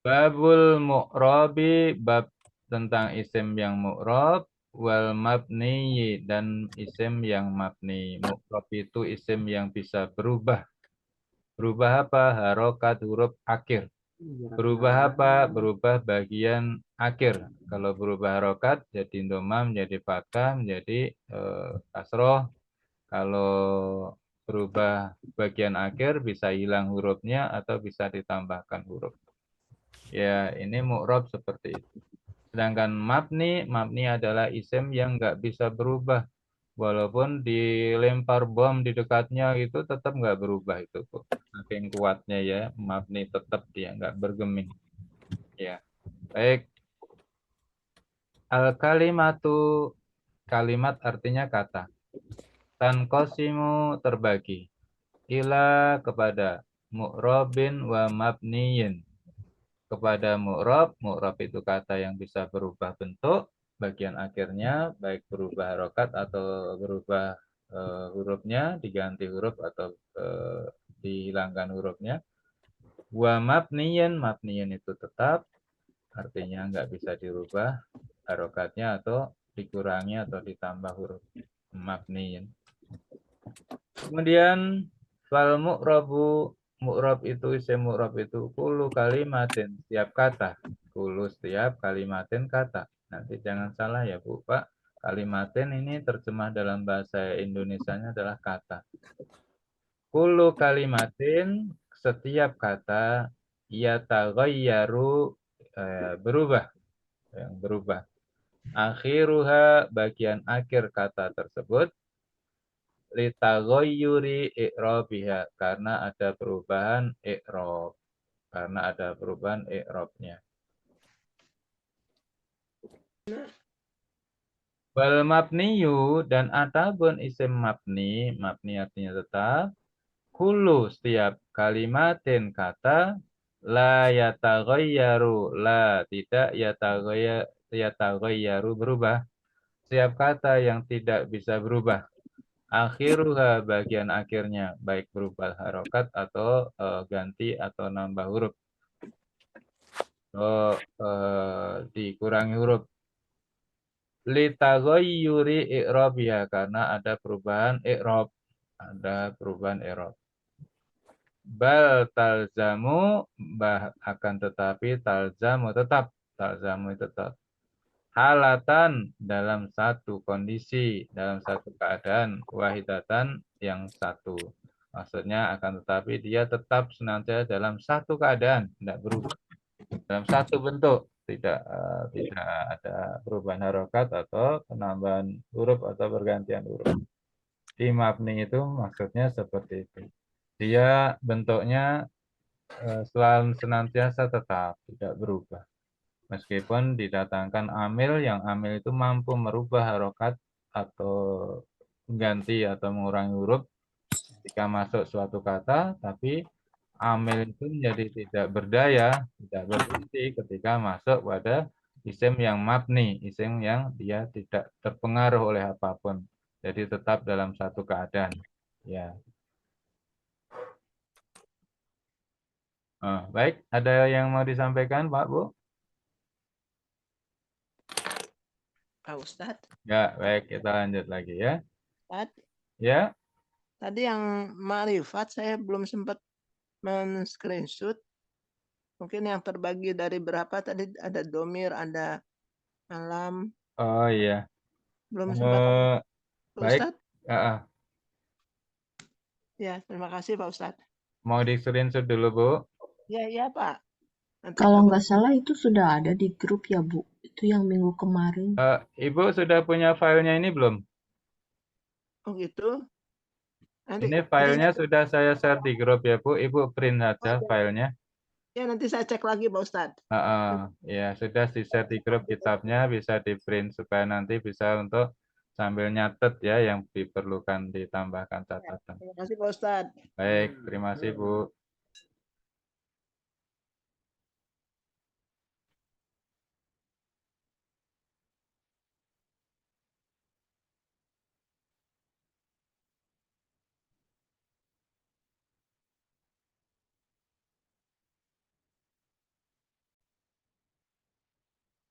Babul mu'robi, bab tentang isim yang mu'rob, wal mabniyi, dan isim yang mabni. Mu'rob itu isim yang bisa berubah. Berubah apa? Harokat huruf akhir. Berubah apa? Berubah bagian akhir. Kalau berubah harokat, jadi domam, jadi fathah, menjadi kasroh. Kalau berubah bagian akhir, bisa hilang hurufnya atau bisa ditambahkan huruf. Ya, ini mu'rob seperti itu. Sedangkan mabni, mabni adalah isim yang nggak bisa berubah. Walaupun dilempar bom di dekatnya itu tetap nggak berubah itu kok. Saking kuatnya ya, mabni tetap dia nggak bergeming. Ya, baik. Al kalimatu, kalimat artinya kata. Tankosimu terbagi. Ila kepada mu'robin wa mabniyin. Kepada mu'rob, mu'rob itu kata yang bisa berubah bentuk, bagian akhirnya baik berubah harokat atau berubah hurufnya, diganti huruf atau dihilangkan hurufnya. Wa mabniyin, mabniyin itu tetap, artinya nggak bisa dirubah harokatnya atau dikurangi atau ditambah huruf mabniyin. Kemudian fal mu'rabu, mu'rab itu isim mu'rab itu kulu kalimatin, setiap kata. Kulu setiap kalimatin kata. Nanti jangan salah ya Bu, Pak. Kalimatin ini terjemah dalam bahasa Indonesianya adalah kata. Kulu kalimatin, setiap kata yataghayyaru, berubah, yang berubah. Akhiruha, bagian akhir kata tersebut, litaghayyuri i'rabiha, karena ada perubahan i'rab, karena ada perubahan i'rabnya. Wal mabniyu, dan adapun isim mabni, mabni artinya tetap, kullu setiap kalimatin kata, la yataghayyaru, la tidak yataghayyaru berubah, setiap kata yang tidak bisa berubah. Akhiruha, bagian akhirnya, baik berubah harokat atau ganti atau nambah huruf. Oh, dikurangi huruf. Litaghayyuri i'rabiha, karena ada perubahan i'rab. Ada perubahan i'rab. Bal talzamu, akan tetapi talzamu tetap. Talzamu tetap. Halatan, dalam satu kondisi, dalam satu keadaan, wahidatan, yang satu. Maksudnya akan tetapi dia tetap senantiasa dalam satu keadaan, tidak berubah. Dalam satu bentuk, tidak ada perubahan harokat atau penambahan huruf atau pergantian huruf. Di mabni itu maksudnya seperti itu. Dia bentuknya selalu senantiasa tetap, tidak berubah. Meskipun didatangkan amil, yang amil itu mampu merubah harokat atau mengganti atau mengurangi huruf jika masuk suatu kata, tapi amil itu menjadi tidak berdaya, tidak berfungsi ketika masuk pada isim yang mabni, isim yang dia tidak terpengaruh oleh apapun. Jadi tetap dalam satu keadaan. Ya. Baik, ada yang mau disampaikan, Pak, Bu? Pak Ustadz, Ya, baik, kita lanjut lagi ya. Ustadz, Ya, tadi yang ma'rifat saya belum sempat men-screenshot. Mungkin yang terbagi dari berapa tadi ada domir, ada alam, oh iya. belum sempat Eh, Pak baik, Ustadz. eh, Ya, terima kasih Pak Ustadz. mau di screenshot dulu, Bu. Ya, ya Pak. Nanti Kalau takut. nggak salah itu sudah ada di grup ya, Bu. Itu yang minggu kemarin. Ibu sudah punya filenya ini belum? Oh gitu. Nanti Ini ini filenya sudah saya share di grup ya, Bu. Ibu print oh, saja ya. filenya. Ya, nanti saya cek lagi Pak Ustadz. Ya, sudah di-share di grup kitabnya, bisa di print supaya nanti bisa untuk sambil nyatet ya yang diperlukan ditambahkan Ya, catatan. terima kasih Pak Ustadz. Baik, terima kasih, Bu.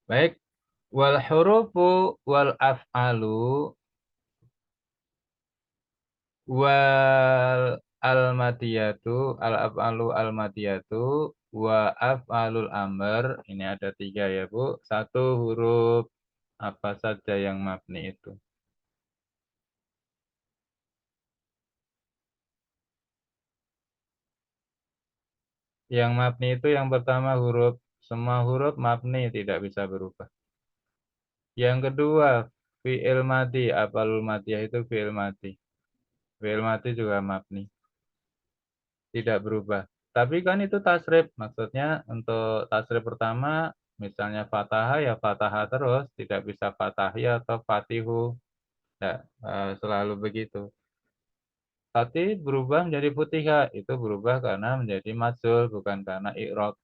Baik. Wal hurufu wal af'alu wal al-madiyatu al-af'alu al-madiyatu wa af'alul amr. Ini ada 3 ya, Bu. 1 huruf apa saja yang mabni itu? Yang mabni itu yang pertama huruf, semua huruf mabni tidak bisa berubah. Yang kedua, fi'il madi, apalul madiyah itu fi'il madi. Fi'il madi juga mabni, tidak berubah. Tapi kan itu tasrif, maksudnya untuk tasrif pertama, misalnya fatahah ya fatahah terus, tidak bisa fatahi atau fatihu. Ya, selalu begitu. Tapi berubah menjadi futihah, itu berubah karena menjadi majhul, bukan karena i'rab.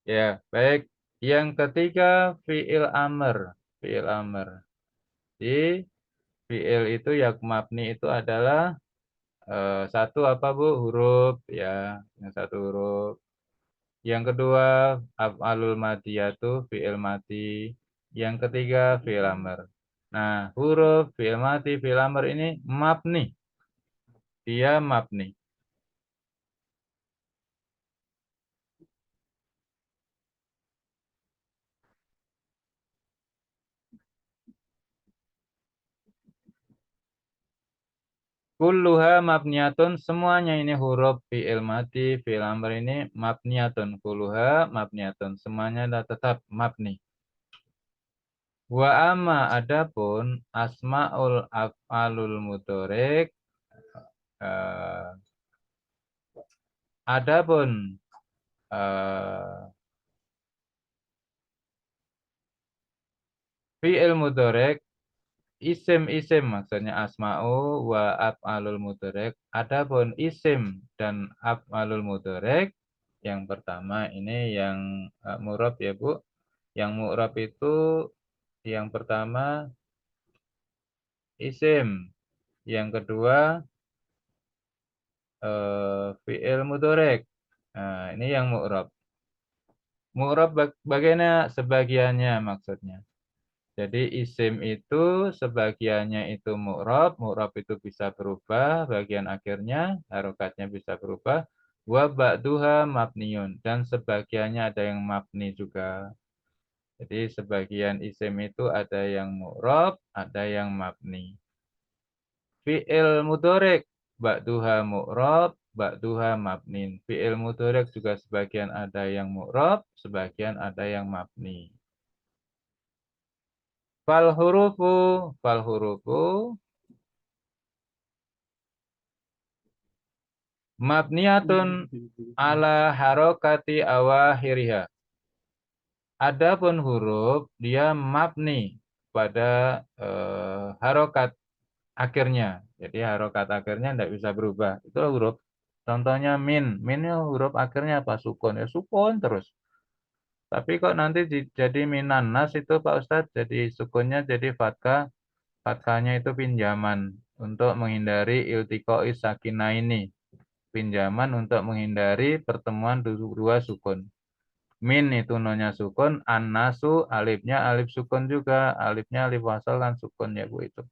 Ya, baik. Yang ketiga, fi'il amr. Fi'il amr. Di fi'il itu yang mabni itu adalah satu apa Bu? Huruf ya, yang satu huruf. Yang kedua, af'alul madiyatu fi'il madi. Yang ketiga, fi'il amr. Nah, huruf fi'il madi, fi'il amr ini mabni. Dia mabni. Kulluha mabniyatun, semuanya ini huruf fi'il madi, fi'il amr ini mabniyatun. Kulluha mabniyatun, semuanya adalah tetap mabni. Wa amma adapun asmaul af'alul mudhorik, eh, adapun eh, fi'il mudhorik, isim-isim maksudnya asma'u wa af'alul mudhorik. Adapun isim dan af'alul mudhorik, yang pertama ini yang murab ya Bu. Yang mu'rab itu yang pertama isim, yang kedua fi'il mudhorek. Nah, ini yang mu'rab. Mu'rab bagaimana sebagiannya maksudnya. Jadi isim itu sebagiannya itu mu'rab, mu'rab itu bisa berubah, bagian akhirnya harokatnya bisa berubah. Wa ba'duha mabniun, dan sebagiannya ada yang mabni juga. Jadi sebagian isim itu ada yang mu'rab, ada yang mabni. Fi'il mudhorek, ba'duha mu'rab, ba'duha mabnin. Fi'il mudhorek juga sebagian ada yang mu'rab, sebagian ada yang mabni. Fal hurufu mabniyatun ala harokati awahiriha. Adapun huruf dia mabni pada harokat akhirnya. Jadi harokat akhirnya tidak bisa berubah. Itu huruf. Contohnya min. Min huruf akhirnya apa? Sukun. Ya sukun terus. Tapi kok nanti jadi minan nas itu Pak Ustadz, jadi sukunnya jadi fathah. Fathahnya itu pinjaman untuk menghindari iltiqo'is sakinah ini. Pinjaman untuk menghindari pertemuan dua sukun. Min itu nonya sukun, an-nasu alifnya alif sukun juga. Alifnya alif wasal kan sukun ya Bu itu.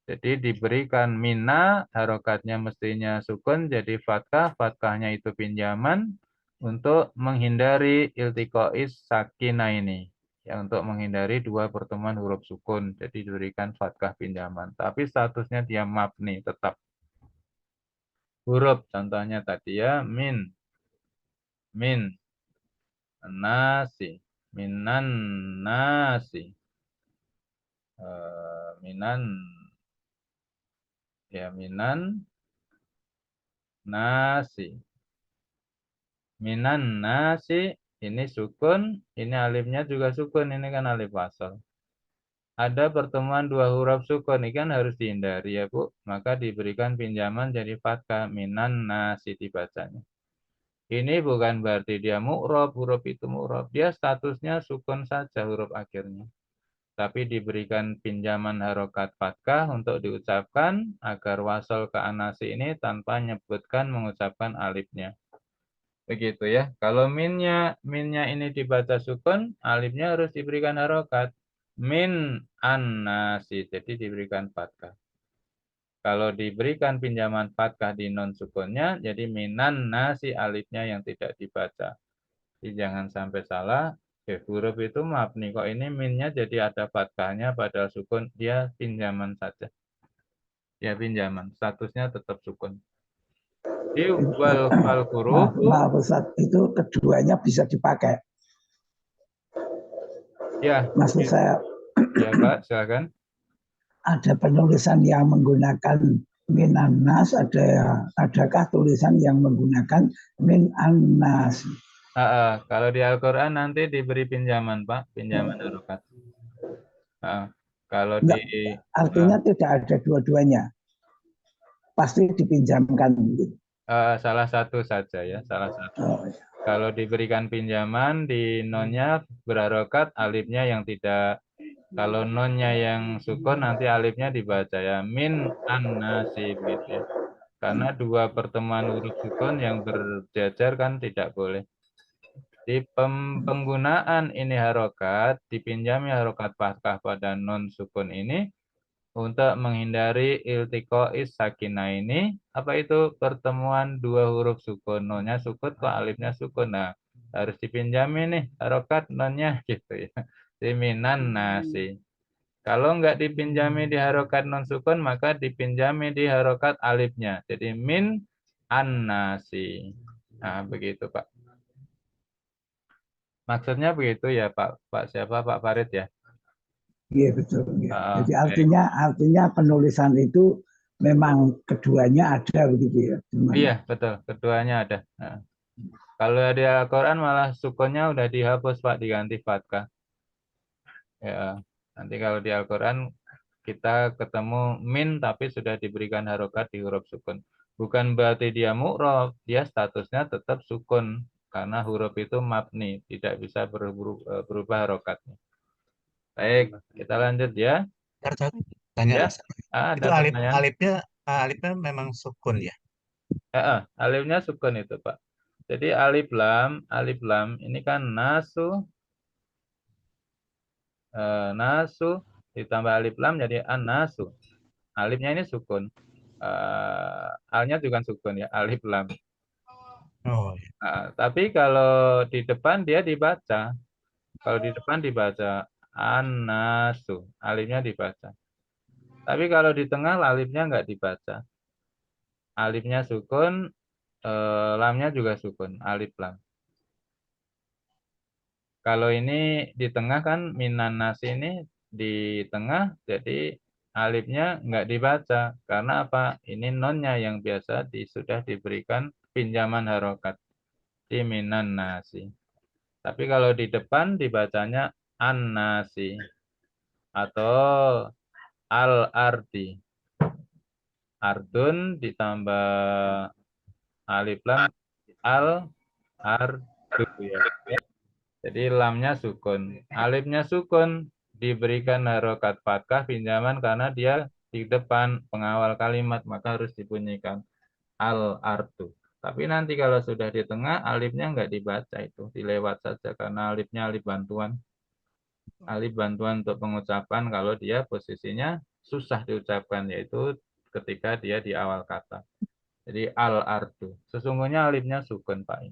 Jadi diberikan mina, harokatnya mestinya sukun, jadi fathah, fathahnya itu pinjaman untuk menghindari iltiqo'is sakinah ini. Ya, untuk menghindari dua pertemuan huruf sukun, jadi diberikan fathah pinjaman. Tapi statusnya dia mabni, tetap. Huruf, contohnya tadi ya, min, nasi, minan nasi, minan, ya minan nasi. Minan nasi, ini sukun, ini alifnya juga sukun, ini kan alif wasal. Ada pertemuan dua huruf sukun, ini kan harus dihindari ya Bu. Maka diberikan pinjaman jadi fathah, minan nasi dibacanya. Ini bukan berarti dia mu'rob, huruf itu mu'rob. Dia statusnya sukun saja huruf akhirnya. Tapi diberikan pinjaman harokat fathah untuk diucapkan agar wasal ke anasi ini tanpa menyebutkan mengucapkan alifnya. Begitu ya. Kalau minnya ini dibaca sukun, alifnya harus diberikan harokat. Min an-nasi, jadi diberikan fathah. Kalau diberikan pinjaman fathah di non sukunnya, jadi minan nasi alifnya yang tidak dibaca. Jadi jangan sampai salah. Huruf itu mabni. Kok ini minnya jadi ada fathahnya padahal sukun. Dia pinjaman saja. Ya pinjaman. Statusnya tetap sukun. Di wal fal huruf. Maaf Ustaz, itu keduanya bisa dipakai. Ya. Maksud saya Ya Pak, silakan. ada penulisan yang menggunakan min annas, adakah tulisan yang menggunakan min annas? Kalau di Al-Quran nanti diberi pinjaman Pak, pinjaman harokat. Kalau di Artinya tidak ada dua-duanya, pasti dipinjamkan. salah satu saja ya, salah satu. Kalau diberikan pinjaman di nonnya berharokat, alifnya yang tidak. Kalau nonnya yang sukun nanti alifnya dibaca ya min an-nasi gitu ya. Karena dua pertemuan huruf sukun yang berjajar kan tidak boleh. Di penggunaan ini harokat, dipinjami harokat fathah pada non sukun ini untuk menghindari iltiqois sakinah ini, apa itu pertemuan dua huruf sukun, nonnya sukun kok alifnya sukun. Nah, harus dipinjami nih harokat nonnya gitu ya. Minan nasi. Kalau nggak dipinjami di harokat non sukun, maka dipinjami di harokat alifnya. Jadi min an nasi. Nah, begitu Pak. Maksudnya begitu ya Pak. Pak siapa? Pak Farid ya? Iya betul. Ya. Jadi Baik. artinya penulisan itu memang keduanya ada begitu ya. Iya betul, keduanya ada. Nah, kalau di Al-Quran malah sukunnya udah dihapus Pak, diganti fathah. Ya, nanti kalau di Al-Quran kita ketemu min tapi sudah diberikan harokat di huruf sukun. Bukan berarti dia mu'rob, dia statusnya tetap sukun karena huruf itu mabni, tidak bisa berubah harokatnya. Baik, kita lanjut ya. Tanya Ya, Ustaz. ada Itu pertanyaan. alifnya memang sukun ya? Alifnya sukun itu Pak. Jadi alif lam ini kan nasu, nasu ditambah alif lam jadi an-nasu. Alifnya ini sukun. Alnya juga sukun ya, alif lam. Oh, Tapi kalau di depan dia dibaca. Kalau di depan dibaca an-nasu, alifnya dibaca. Tapi kalau di tengah alifnya nggak dibaca. Alifnya sukun, lamnya juga sukun, alif lam. Kalau ini di tengah kan minan nasi ini di tengah, jadi alifnya nggak dibaca. Karena apa? Ini nonnya yang biasa sudah diberikan pinjaman harokat di minan nasi. Tapi kalau di depan dibacanya an nasi atau al-ardi. Ardun ditambah alif lam al-ardu ya. Jadi lamnya sukun. Alifnya sukun diberikan harokat fathah pinjaman karena dia di depan pengawal kalimat maka harus dibunyikan al-ardu. Tapi nanti kalau sudah di tengah alifnya nggak dibaca itu, dilewat saja karena alifnya alif bantuan. Alif bantuan untuk pengucapan kalau dia posisinya susah diucapkan yaitu ketika dia di awal kata. Jadi al-ardu. Sesungguhnya alifnya sukun Pak.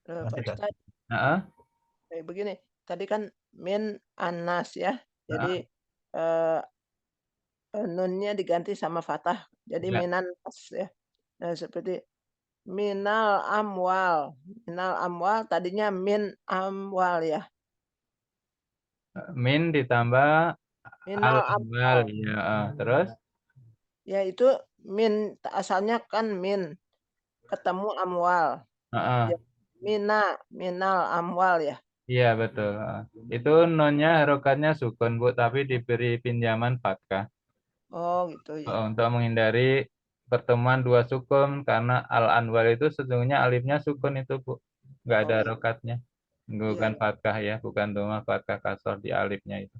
Pak Ustadz, Nah, kayak begini. Tadi kan min anas ya. Jadi nunnya diganti sama fathah. Jadi ya. minan nas ya. Nah, seperti minal amwal. Minal amwal tadinya min amwal ya. Min ditambah Minal al-amwal amwal. ya. Terus Ya itu min asalnya kan min ketemu amwal. Heeh. Ya, minal amwal ya. Iya betul. Itu nonnya harokatnya sukun Bu, tapi diberi pinjaman fathah Oh gitu ya. untuk menghindari pertemuan dua sukun karena al-anwal itu sesungguhnya alifnya sukun itu Bu, nggak ada Oh iya. harokatnya, Iya, bukan iya. fathah ya, bukan doma fathah kasor di alifnya itu.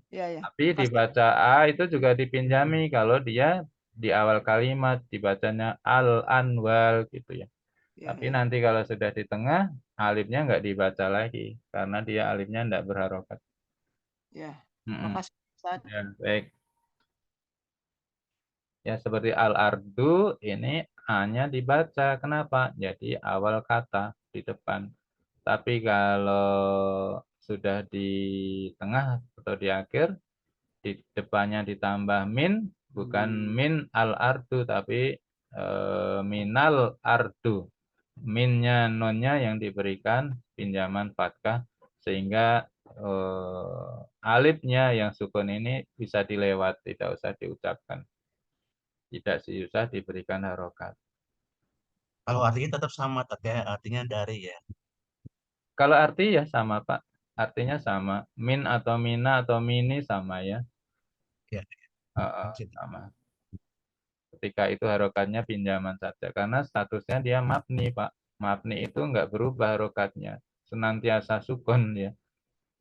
Iya, ya. Tapi dibaca a itu juga dipinjami kalau dia di awal kalimat dibacanya al-anwal gitu ya. Ya, Tapi ya. nanti kalau sudah di tengah, alifnya nggak dibaca lagi. Karena dia alifnya nggak berharokat. Ya. Mm-mm. Makasih Ustaz. Ya, baik. Ya, seperti al-ardu, ini hanya dibaca. Kenapa? Jadi awal kata di depan. Tapi kalau sudah di tengah atau di akhir, di depannya ditambah min, bukan min al-ardu, tapi minal ardu. Minnya, nonnya yang diberikan pinjaman fathah, sehingga alifnya yang sukun ini bisa dilewat, tidak usah diucapkan. Tidak usah diberikan harokat. Kalau artinya tetap sama, tapi ya, artinya dari ya. Kalau arti ya sama, Pak. Artinya sama. Min atau mina atau mini sama ya. Ya, maksudnya. Sama. Ketika itu harokatnya pinjaman saja. Karena statusnya dia mabni, Pak. Mabni itu nggak berubah harokatnya. Senantiasa sukun ya.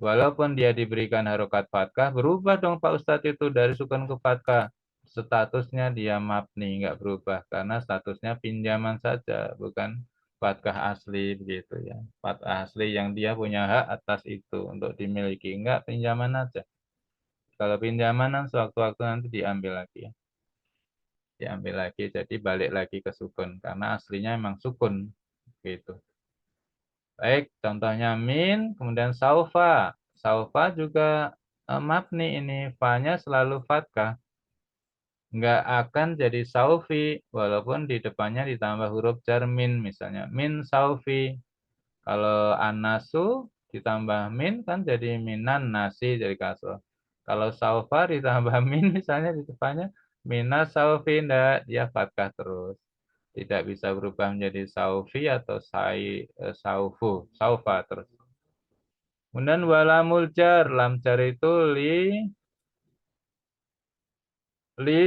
Walaupun dia diberikan harokat fathah, berubah dong Pak Ustadz itu dari sukun ke fathah. Statusnya dia mabni, nggak berubah. Karena statusnya pinjaman saja, bukan fathah asli begitu ya. Fathah asli yang dia punya hak atas itu untuk dimiliki. Enggak, pinjaman aja. Kalau pinjamanan sewaktu-waktu nanti diambil lagi ya. Diambil lagi, jadi balik lagi ke sukun. Karena aslinya emang sukun. Gitu. Baik, contohnya min, kemudian saufa. Saufa juga mabni ini. Fa-nya selalu fathah. Nggak akan jadi saufi, walaupun di depannya ditambah huruf jar min, misalnya. Min saufi. Kalau anasu ditambah min, kan jadi minan nasi, jadi kasroh. Kalau saufa ditambah min, misalnya di depannya minas saufi, enggak, dia fathah terus. Tidak bisa berubah menjadi saufi atau saufu, saufa terus. Kemudian walamul jar, lam jar itu li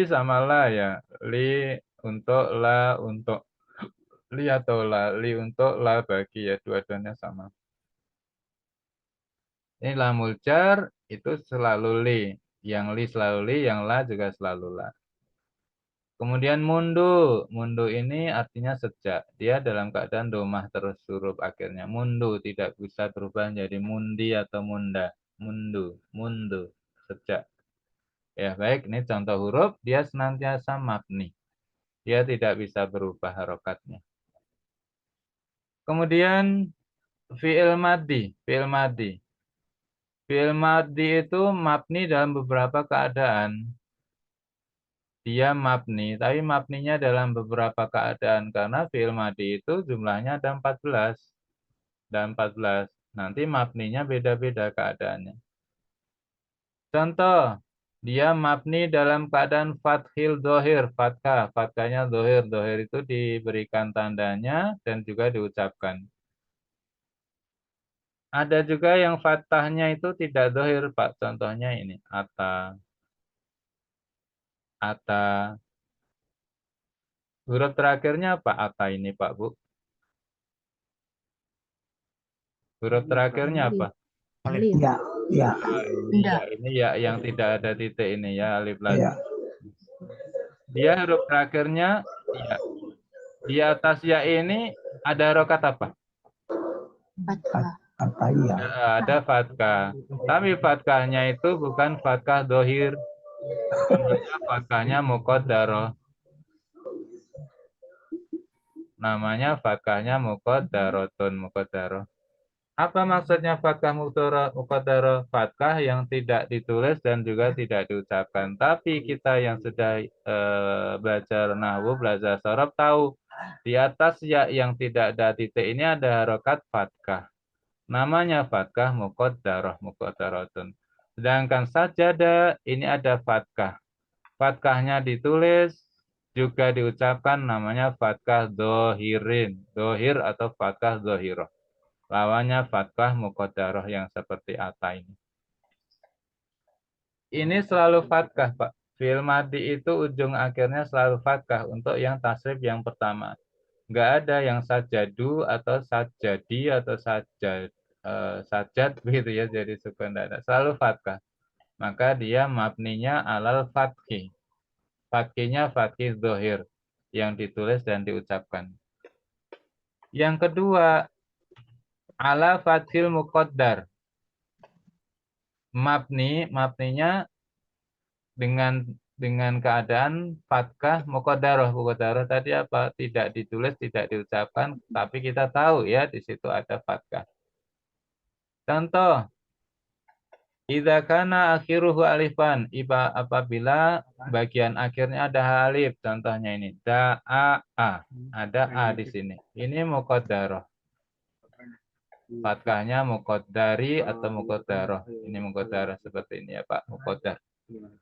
sama la ya. Li untuk la untuk li atau la, li untuk la bagi ya, dua-duanya sama. Ini lamul jar itu selalu li. Yang li selalu li, yang la juga selalu la. Kemudian mundu. Mundu ini artinya sejak. Dia dalam keadaan domah terus huruf akhirnya. Mundu tidak bisa berubah menjadi mundi atau munda. Mundu, mundu, sejak. Ya baik, ini contoh huruf. Dia senantiasa mabni. Dia tidak bisa berubah harokatnya. Kemudian fi'il madi. Fi'il madi. Fi'il madi itu mabni dalam beberapa keadaan. Dia mabni, tapi mabninya dalam beberapa keadaan karena fi'il madi itu jumlahnya ada 14. Dan 14. Nanti mabninya beda-beda keadaannya. Contoh, dia mabni dalam keadaan fathil dohir, fathah. Fathahnya dohir. Dohir itu diberikan tandanya dan juga diucapkan. Ada juga yang fathahnya itu tidak dohir, Pak. Contohnya ini, ata, ata. Huruf terakhirnya apa? Ata ini, Pak, Bu. Huruf terakhirnya apa? Alif. Ya, ya, Enggak. Ini ya yang tidak ada titik ini ya, alif lazim. ya. Dia huruf terakhirnya ya. Di atas ya ini ada harokat apa? Fathah. Apa ya? Ada fathah. Tapi fathahnya itu bukan fathah dohir. Namanya fathahnya muqaddarah. Namanya fathahnya muqaddaratun, muqaddarah. Apa maksudnya fathah muqaddarah? Fathah yang tidak ditulis dan juga tidak diucapkan. Tapi kita yang sudah belajar nahwu, belajar sorof tahu di atas ya yang tidak ada titik ini ada harokat fathah. Namanya fathah muqaddarah, muqaddaratun. Sedangkan sajadah ini ada fathah. Fathahnya ditulis juga diucapkan namanya fathah dohirin. Dohir atau fathah dohiroh. Lawannya fathah muqaddarah yang seperti ata ini. Ini selalu fathah, Pak. Fi'il madi itu ujung akhirnya selalu fathah untuk yang tasrif yang pertama. Nggak ada yang sajadu atau sajadi atau sajad begitu ya, jadi sukun tidak ada. Selalu fathah. Maka dia mabninya alal fathi. Fathinya fathih dohir yang ditulis dan diucapkan. Yang kedua, ala fathil muqaddar. Mabninya dengan keadaan fathah muqaddarah. Muqaddarah tadi apa? Tidak ditulis, tidak diucapkan, tapi kita tahu ya di situ ada fathah. Contoh, idza kana akhiruhu alifan, apabila bagian akhirnya ada alif, contohnya ini da'a, ada a di sini. Ini muqaddarah. Fathahnya muqaddari atau muqaddarah. Ini muqaddarah seperti ini ya Pak, muqaddar.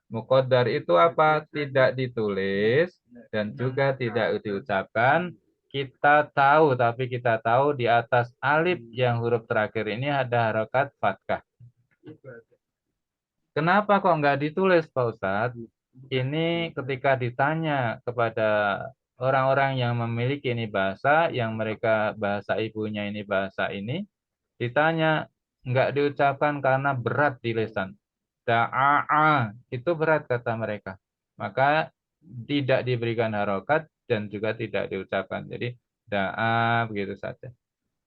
Muqaddar itu apa? Tidak ditulis dan juga tidak diucapkan. Kita tahu, tapi kita tahu di atas alif yang huruf terakhir ini ada harokat fathah. Kenapa kok nggak ditulis Pak Ustadz? Ini ketika ditanya kepada orang-orang yang memiliki ini bahasa, yang mereka bahasa ibunya ini bahasa ini, ditanya nggak diucapkan karena berat di lisan. Da'a itu berat kata mereka. Maka tidak diberikan harokat dan juga tidak diucapkan. Jadi da'a begitu saja.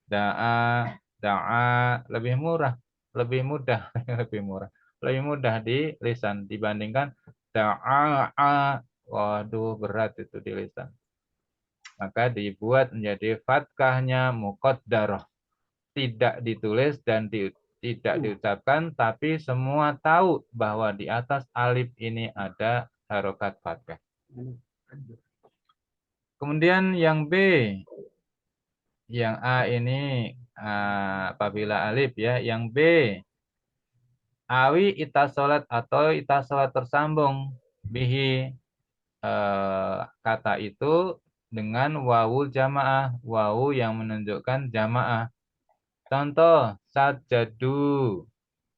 Da'a lebih murah, lebih mudah, lebih murah. Lebih mudah di lisan dibandingkan da'a. Waduh, berat itu di lisan. Maka dibuat menjadi fathahnya muqaddarah. Tidak ditulis dan tidak diucapkan, tapi semua tahu bahwa di atas alif ini ada harokat fathah. Kemudian yang B, yang A ini apabila alif ya, yang B awi itasolat atau itasolat tersambung bihi kata itu dengan wawu jamaah, wawu yang menunjukkan jamaah. Contoh sajadu,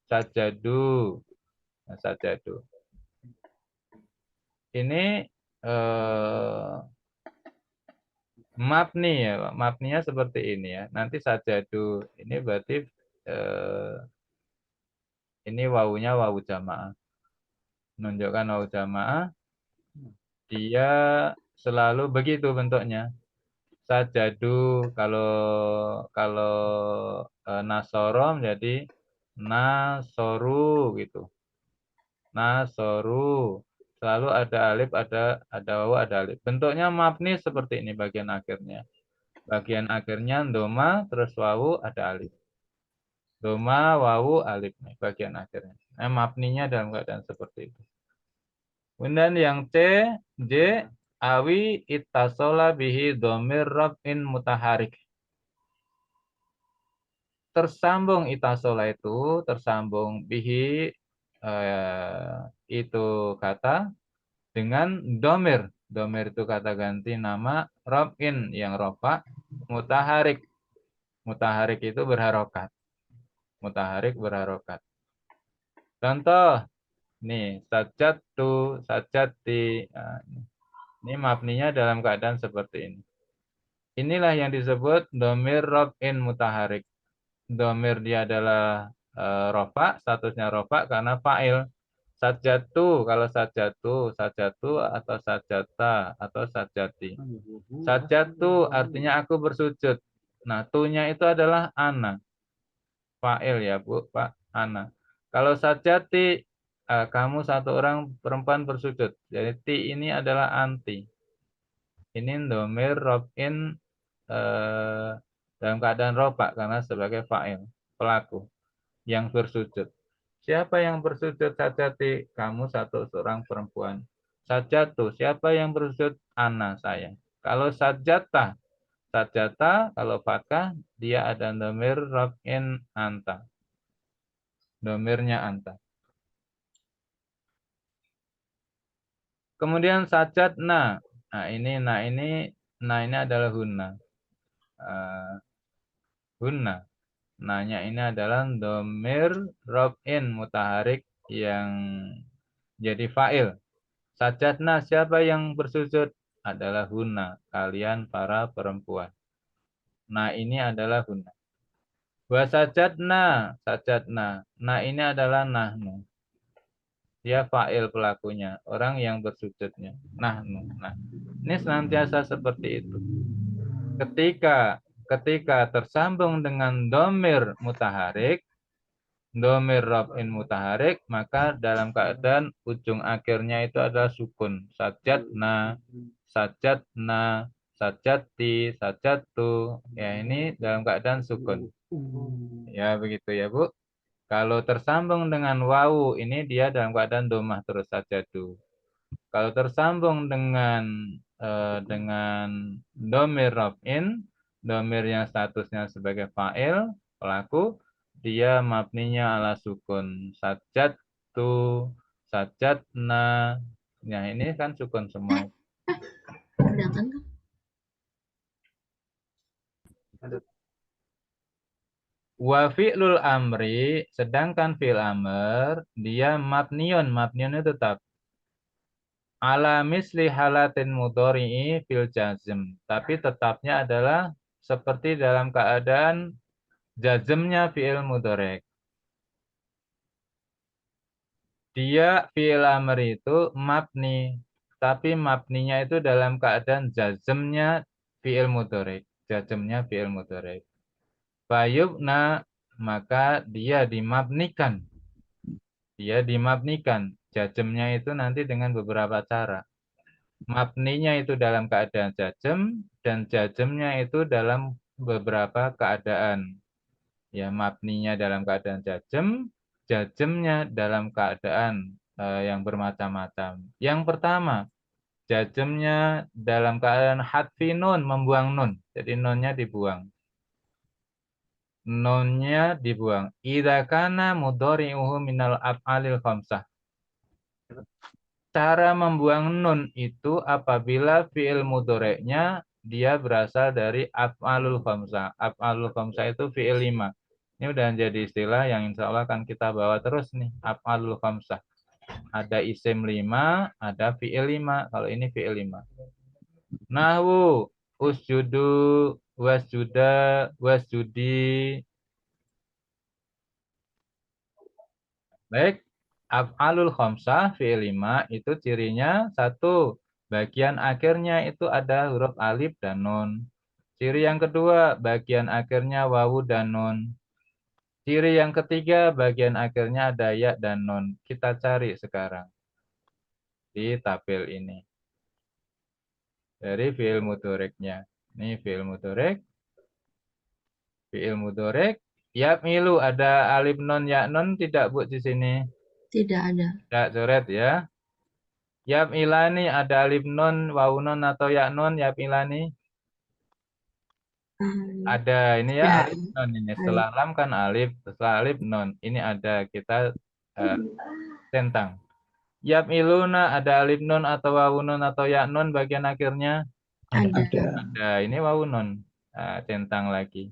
sajadu, sajadu. Ini mabni ya, Pak. Mabninya seperti ini ya. Nanti sajadu ini berarti ini wawunya wawu jamaah. Menunjukkan wawu jamaah. Dia selalu begitu bentuknya. Sajadu kalau nasoro menjadi nasoru gitu. Nasoru. Selalu ada alif, ada wawu, ada alif. Bentuknya mabni seperti ini bagian akhirnya. Bagian akhirnya doma, terus wawu, ada alif. Doma, wawu, alif nih bagian akhirnya. Nah, mabninya dalam keadaan seperti itu. Kemudian yang J, awi ittasola bihi domir rab'in mutaharik. Tersambung itasola itu, tersambung bihi itu kata dengan domir. Domir itu kata ganti nama, robin yang rofa, mutaharik. Mutaharik itu berharokat. Mutaharik berharokat. Contoh, nih, sajatu, sajati. Nah, ini mabninya dalam keadaan seperti ini. Inilah yang disebut domir robin mutaharik. Domir dia adalah rofa, statusnya rofa karena fa'il. Sajatu, kalau sajatu, sajatu atau sajata atau sajati. Sajatu artinya aku bersujud. Nah, tunya itu adalah ana. Fa'il ya, Bu, Pak, ana. Kalau sajati, kamu satu orang perempuan bersujud. Jadi ti ini adalah anti. Ini domir robin dalam keadaan rofa karena sebagai fa'il, pelaku yang bersujud. Siapa yang bersujud sajati? Kamu seorang perempuan. Sajatu, siapa yang bersujud? Ana, saya. Kalau sajata, sajata kalau fathah dia ada domir robin anta. Domirnya anta. Kemudian sajatna. Nah ini adalah hunna. Hunna. Nanya ini adalah domir robin mutaharik yang jadi fa'il. Sajatna, siapa yang bersujud? Adalah hunna, kalian para perempuan. Nah ini adalah hunna. Wa sajatna, sajatna. Nah ini adalah nahnu. Dia fa'il pelakunya, orang yang bersujudnya. Nahnu. Nah, ini senantiasa seperti itu. Ketika ketika tersambung dengan domir mutaharik, domir raf'in mutaharik, maka dalam keadaan ujung akhirnya itu adalah sukun. Sajadna, sajadna, sajati, sajatu. Ya, ini dalam keadaan sukun. Ya, begitu ya, Bu. Kalau tersambung dengan wawu, ini dia dalam keadaan domah terus sajadu. Kalau tersambung dengan domir raf'in, domir yang statusnya sebagai fa'il, pelaku, dia mabninya ala sukun. Sajadtu, sajadna. Nah, ini kan sukun semua. Sedangkan Wa fi'lul amri, sedangkan fi'il amr, dia mabniun. Mabniun itu tetap. Ala misli halatin mudhari'i fil jazm. Tapi tetapnya adalah seperti dalam keadaan jazmnya fi'il mudhari'. Dia fi'il amr itu mabni. Tapi mabninya itu dalam keadaan jazmnya fi'il mudhari'. Jazmnya fi'il mudhari'. Fayubna, maka dia dimabnikan. Dia dimabnikan. Jazmnya itu nanti dengan beberapa cara. Mabninya itu dalam keadaan jazm dan jazmnya itu dalam beberapa keadaan. Ya, mabninya dalam keadaan jazm, jazmnya dalam keadaan yang bermacam-macam. Yang pertama, jazmnya dalam keadaan hadfi nun, membuang nun. Jadi nunnya dibuang. Nunnya dibuang. Idza kana mudhari'uhu minal af'alil khamsah. Cara membuang nun itu apabila fi'il mudhari'nya dia berasal dari af'alul khamsah. Af'alul khamsah itu fi'il 5. Ini udah jadi istilah yang insya Allah akan kita bawa terus nih. Af'alul khamsah. Ada isim 5, ada fi'il 5. Kalau ini fi'il 5. Nahwu, usjudu, wasjuda, wasjudi. Baik, af'alul khamsah fi'il 5 itu cirinya satu, bagian akhirnya itu ada huruf alif dan nun. Ciri yang kedua, bagian akhirnya wawu dan nun. Ciri yang ketiga, bagian akhirnya ada ya dan nun. Kita cari sekarang di tabel ini. Dari fi'il mudhari'nya. Ini fi'il mudhari'. Fi'il mudhari'. Ya'milu, ada alif nun ya nun tidak Bu di sini? tidak ada. Tidak coret ya. Ya'milani, ada alif nun, wawu nun atau ya nun ya'milani? Ada, ini ya Ada. alif nun ini. Setelah lam kan alif, setelah alif nun. Ini ada, kita centang. Ya'miluna, ada alif nun atau wawu nun atau ya nun bagian akhirnya? Ada. Ada, ini wawu nun. Centang lagi.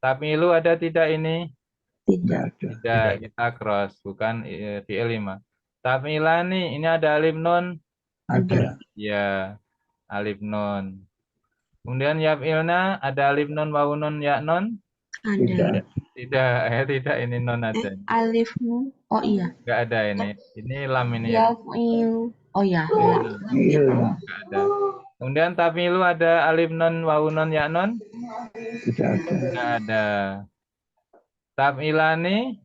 Tamilu ada tidak ini? Tidak. Tidak, kita cross, bukan fi'il 5. Tamilani, ini ada alif nun? Ada. Ya, alif nun. Kemudian yaf'ilna, ada alif nun, wawu nun, ya nun? Ada. Tidak, tidak, ini nun ada. Alif nun. Oh iya. Enggak ada ini. Ini lam ini. Yaf'il. Oh ya. Iya. Enggak ada. Kemudian tamilu ada alif nun, wawu nun, ya nun? Tidak ada. Enggak ada. Tamilani?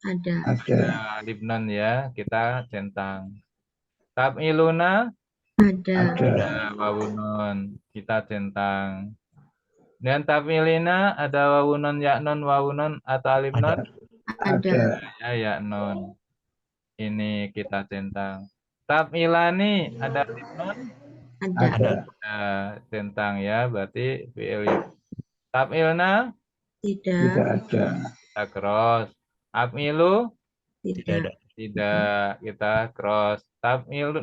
Ada. Ada. Alif nun ya, kita centang. Tamiluna? Ada. Ada. Wawu nun, kita centang. Dan tamilina ada wawu nun, ya nun, wawu nun atau alif nun? Ada. Ya, ya nun. Ini kita centang. Tamilani ada alif nun? Ada. Centang ya, berarti fi'il. Tamilna? Tidak. Tidak ada. Kita cross. Amilu? Tidak. Tidak, kita cross.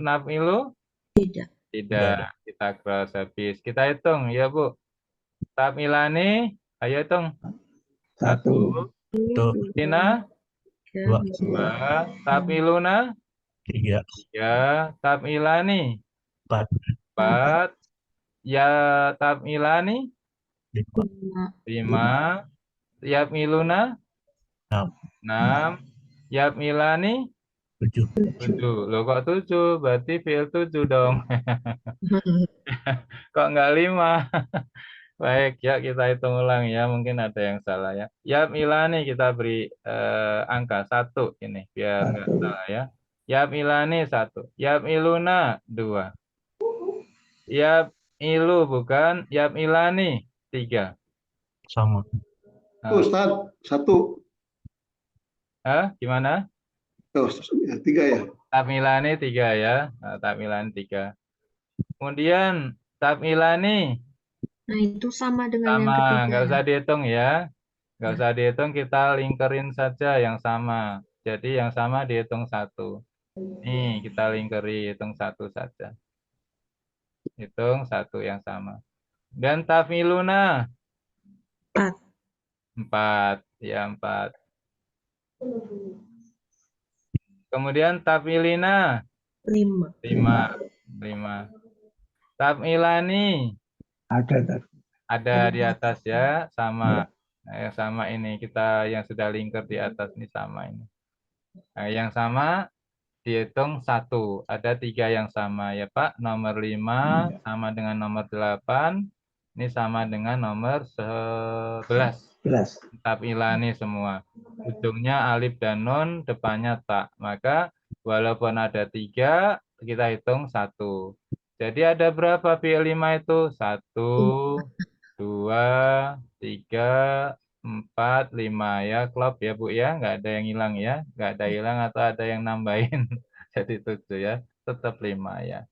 Nafmilu? Tidak. Tidak, kita cross habis. Kita hitung ya Bu. Tamilani, ayo hitung. 1. Tina, 2. 2. Tamiluna, 3. 3. Tamilani, 4. 4. Ya tamilani, 5. 5. Yamiluna, 6. 6. Yamilani, 7. 7. Loh kok 7? Berarti fi'il 7 dong. Kok enggak 5? Baik, ya kita hitung ulang ya. Mungkin ada yang salah ya. Yap ilani kita beri angka 1 ini biar nggak Satu. salah ya. Yap ilani 1. Yap iluna 2. Yap ilu bukan. Yap ilani 3. Sama. Nah, Ustaz, satu. gimana? Oh, ya, 3 ya. Tamilani 3 ya. Nah, Tamilani 3. Kemudian Tamilani Nah, itu sama dengan yang sama, ketiga. nggak usah dihitung ya. Nggak usah dihitung, kita lingkerin saja yang sama. Jadi yang sama dihitung 1. Nih, kita lingkeri, hitung 1 saja. Hitung 1 yang sama. Dan tafiluna 4. 4. Ya, 4. Kemudian tafilina 5. 5. 5. Tafilani Ada. ada di atas ya, sama. Nah, yang sama ini kita yang sudah lingkar di atas ini sama ini. Nah, yang sama dihitung 1. Ada 3 yang sama ya Pak. Nomor 5 sama dengan nomor 8. Ini sama dengan nomor 11. 11. Tafilani semua. Ujungnya alif dan nun, depannya tak. Maka walaupun ada 3, kita hitung 1. Jadi ada berapa P5 itu? 1, 2, 3, 4, 5 ya. Klop ya Bu ya. Nggak ada yang hilang ya. Nggak ada hilang atau ada yang nambahin. Jadi 7 ya. Tetap 5 ya.